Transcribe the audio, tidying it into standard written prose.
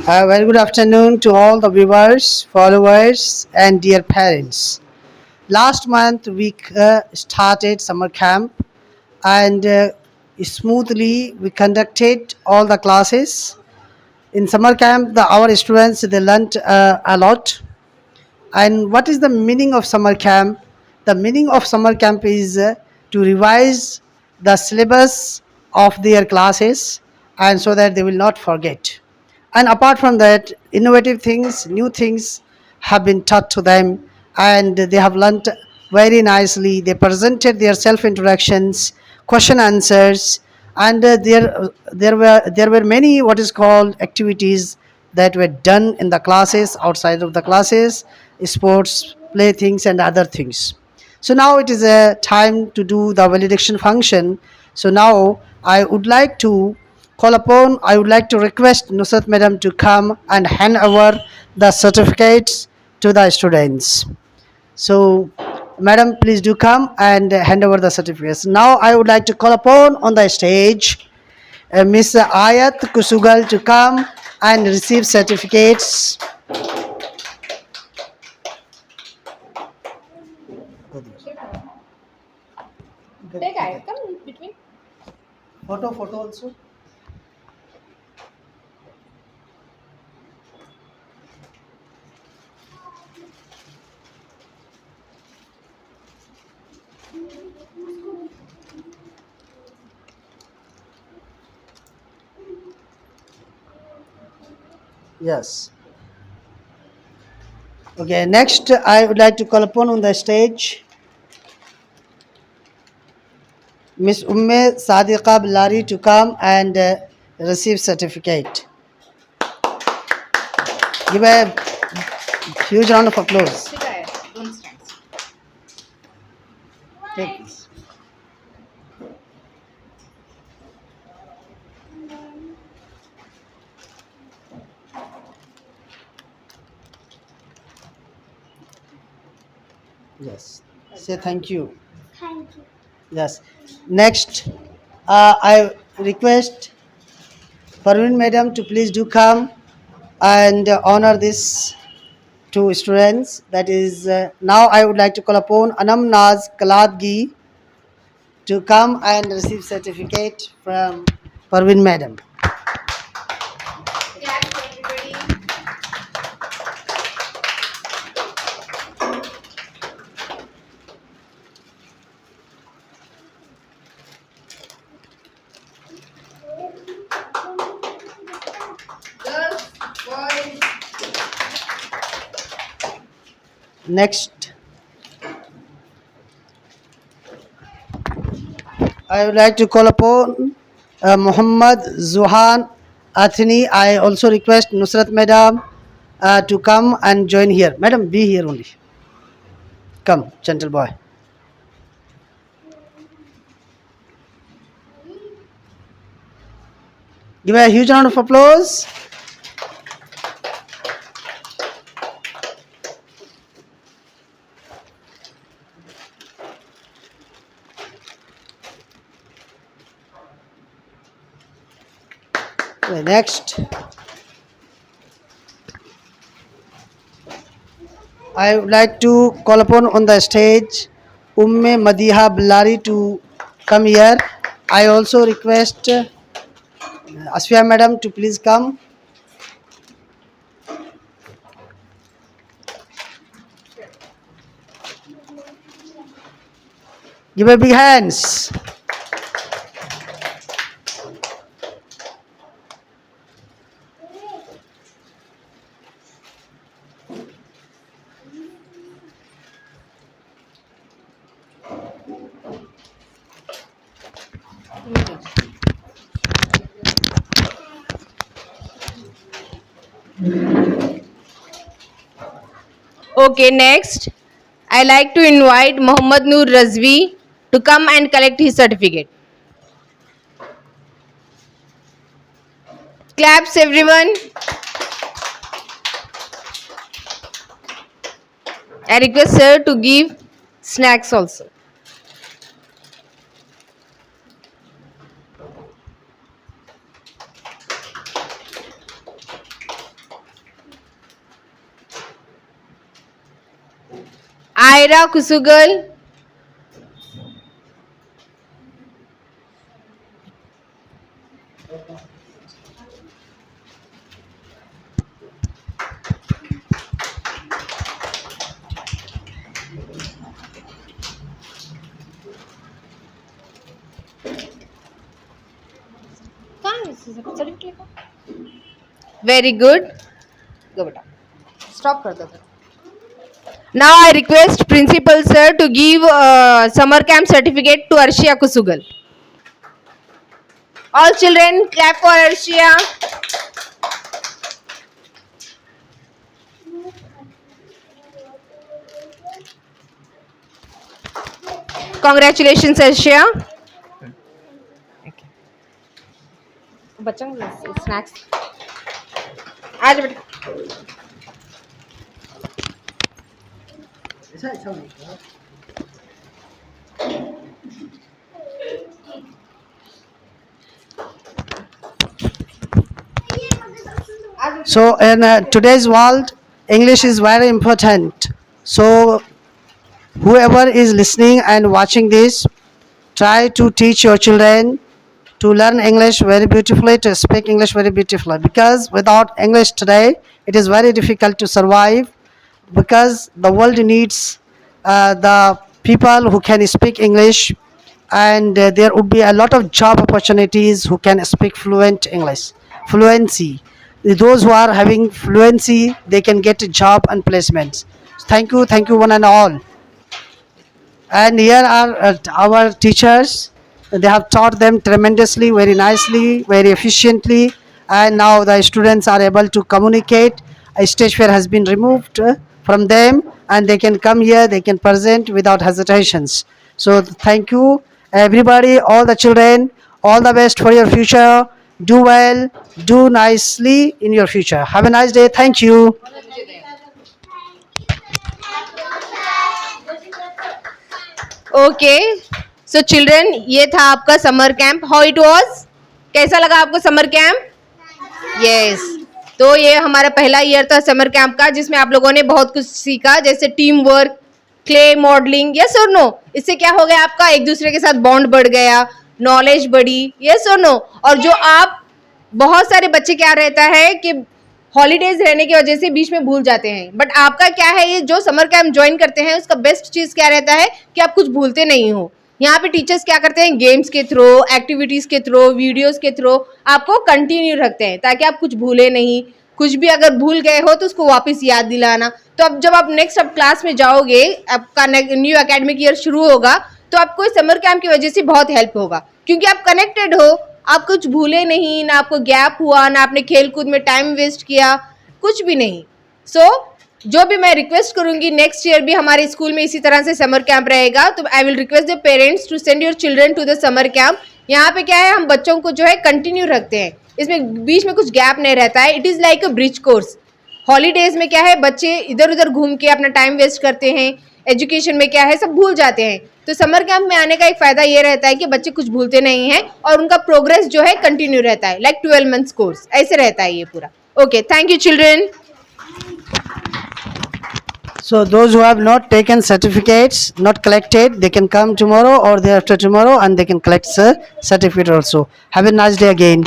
A very good afternoon to all the viewers, followers, and dear parents. Last month we started summer camp, and smoothly we conducted all the classes. In summer camp, our students they learnt a lot. And what is the meaning of summer camp? The meaning of summer camp is to revise the syllabus of their classes, and so that they will not forget. And apart from that, innovative things, new things have been taught to them, and they have learnt very nicely. They presented their self introductions, question answers, and there were many what is called activities that were done in the classes, outside of the classes, sports, playthings, and other things. So now it is a time to do the validation function. So now I would like to request Nusrat Madam to come and hand over the certificates to the students. So, Madam, please do come and hand over the certificates. Now, I would like to call upon on the stage Miss Ayat Kusugal to come and receive certificates. Take I come in between. Photo also. Yes. Okay, next I would like to call upon on the stage Miss Umme Sadiqa Bilari to come and receive certificate. Give a huge round of applause. Take I don't stand. Take this. Yes. Say thank you. Thank you. Yes. Next, I request Parveen Madam to please do come and honor these two students. That is, now I would like to call upon Anam Naz Kaladgi to come and receive certificate from Parveen Madam. Clap for everybody. Girls, boys. Next, I would like to call upon Muhammad Zuhan Athini. I also request Nusrat Madam to come and join here. Madam, be here only. Come, gentle boy. Give a huge round of applause. Next, I would like to call upon on the stage Umme Madiha Bilari to come here. I also request Asfia Madam to please come. Give a big hands. Okay, next, I like to invite Mohammad Noor Razvi to come and collect his certificate. Claps, everyone. I request sir to give snacks also. Ira Kusugal, very good. Go beta. Stop कर दो. Now I request Principal Sir to give summer camp certificate to Arshia Kusugal. All children clap for Arshia. Congratulations Arshia. बच्चों को snacks आज बेटा. So in today's world, English is very important. So whoever is listening and watching this, try to teach your children to learn English very beautifully, to speak English very beautifully. Because without English today, it is very difficult to survive. Because the world needs the people who can speak English, and there would be a lot of job opportunities who can speak fluent English, fluency. Those who are having fluency, they can get a job and placements. Thank you one and all. And here are our teachers. They have taught them tremendously, very nicely, very efficiently, and now the students are able to communicate. A stage fear has been removed from them, and they can come here, they can present without hesitations. So thank you everybody, all the children, all the best for your future. Do well, do nicely in your future. Have a nice day. Thank you. Okay so children, ये था आपका summer camp. How it was? कैसा लगा आपको summer camp? Yes. तो ये हमारा पहला ईयर था समर कैंप का, जिसमें आप लोगों ने बहुत कुछ सीखा, जैसे team work, clay modelling. Yes और नो? इससे क्या हो गया आपका? एक दूसरे के साथ बॉन्ड बढ़ गया, नॉलेज बढ़ी. यस और नो? और जो आप बहुत सारे बच्चे क्या रहता है कि हॉलीडेज रहने की वजह से बीच में भूल जाते हैं, बट आपका क्या है, ये जो समर कैंप ज्वाइन करते हैं उसका बेस्ट चीज़ क्या रहता है कि आप कुछ भूलते नहीं हो. यहाँ पे टीचर्स क्या करते हैं, गेम्स के थ्रू, एक्टिविटीज़ के थ्रू, वीडियोस के थ्रू आपको कंटिन्यू रखते हैं ताकि आप कुछ भूले नहीं. कुछ भी अगर भूल गए हो तो उसको वापस याद दिलाना. तो अब जब आप नेक्स्ट अब क्लास में जाओगे, आपका न्यू एकेडमिक ईयर शुरू होगा, तो आपको समर कैंप की वजह से बहुत हेल्प होगा, क्योंकि आप कनेक्टेड हो, आप कुछ भूले नहीं, ना आपको गैप हुआ, ना आपने खेल कूद में टाइम वेस्ट किया, कुछ भी नहीं. सो जो भी मैं रिक्वेस्ट करूंगी, नेक्स्ट ईयर भी हमारे स्कूल में इसी तरह से समर कैंप रहेगा, तो I will request the parents to send your children to the summer camp. यहाँ पे क्या है, हम बच्चों को जो है कंटिन्यू रखते हैं, इसमें बीच में कुछ गैप नहीं रहता है. It is like a bridge course. Holidays में क्या है, बच्चे इधर उधर घूम के अपना टाइम वेस्ट करते हैं, एजुकेशन में क्या है सब भूल जाते हैं. तो समर कैंप में आने का एक फ़ायदा ये रहता है कि बच्चे कुछ भूलते नहीं हैं और उनका प्रोग्रेस जो है कंटिन्यू रहता है, लाइक 12 मंथ्स कोर्स ऐसे रहता है ये पूरा. Okay, thank you children. So those who have not taken certificates, not collected, they can come tomorrow or day after tomorrow, and they can collect the certificate also. Have a nice day again.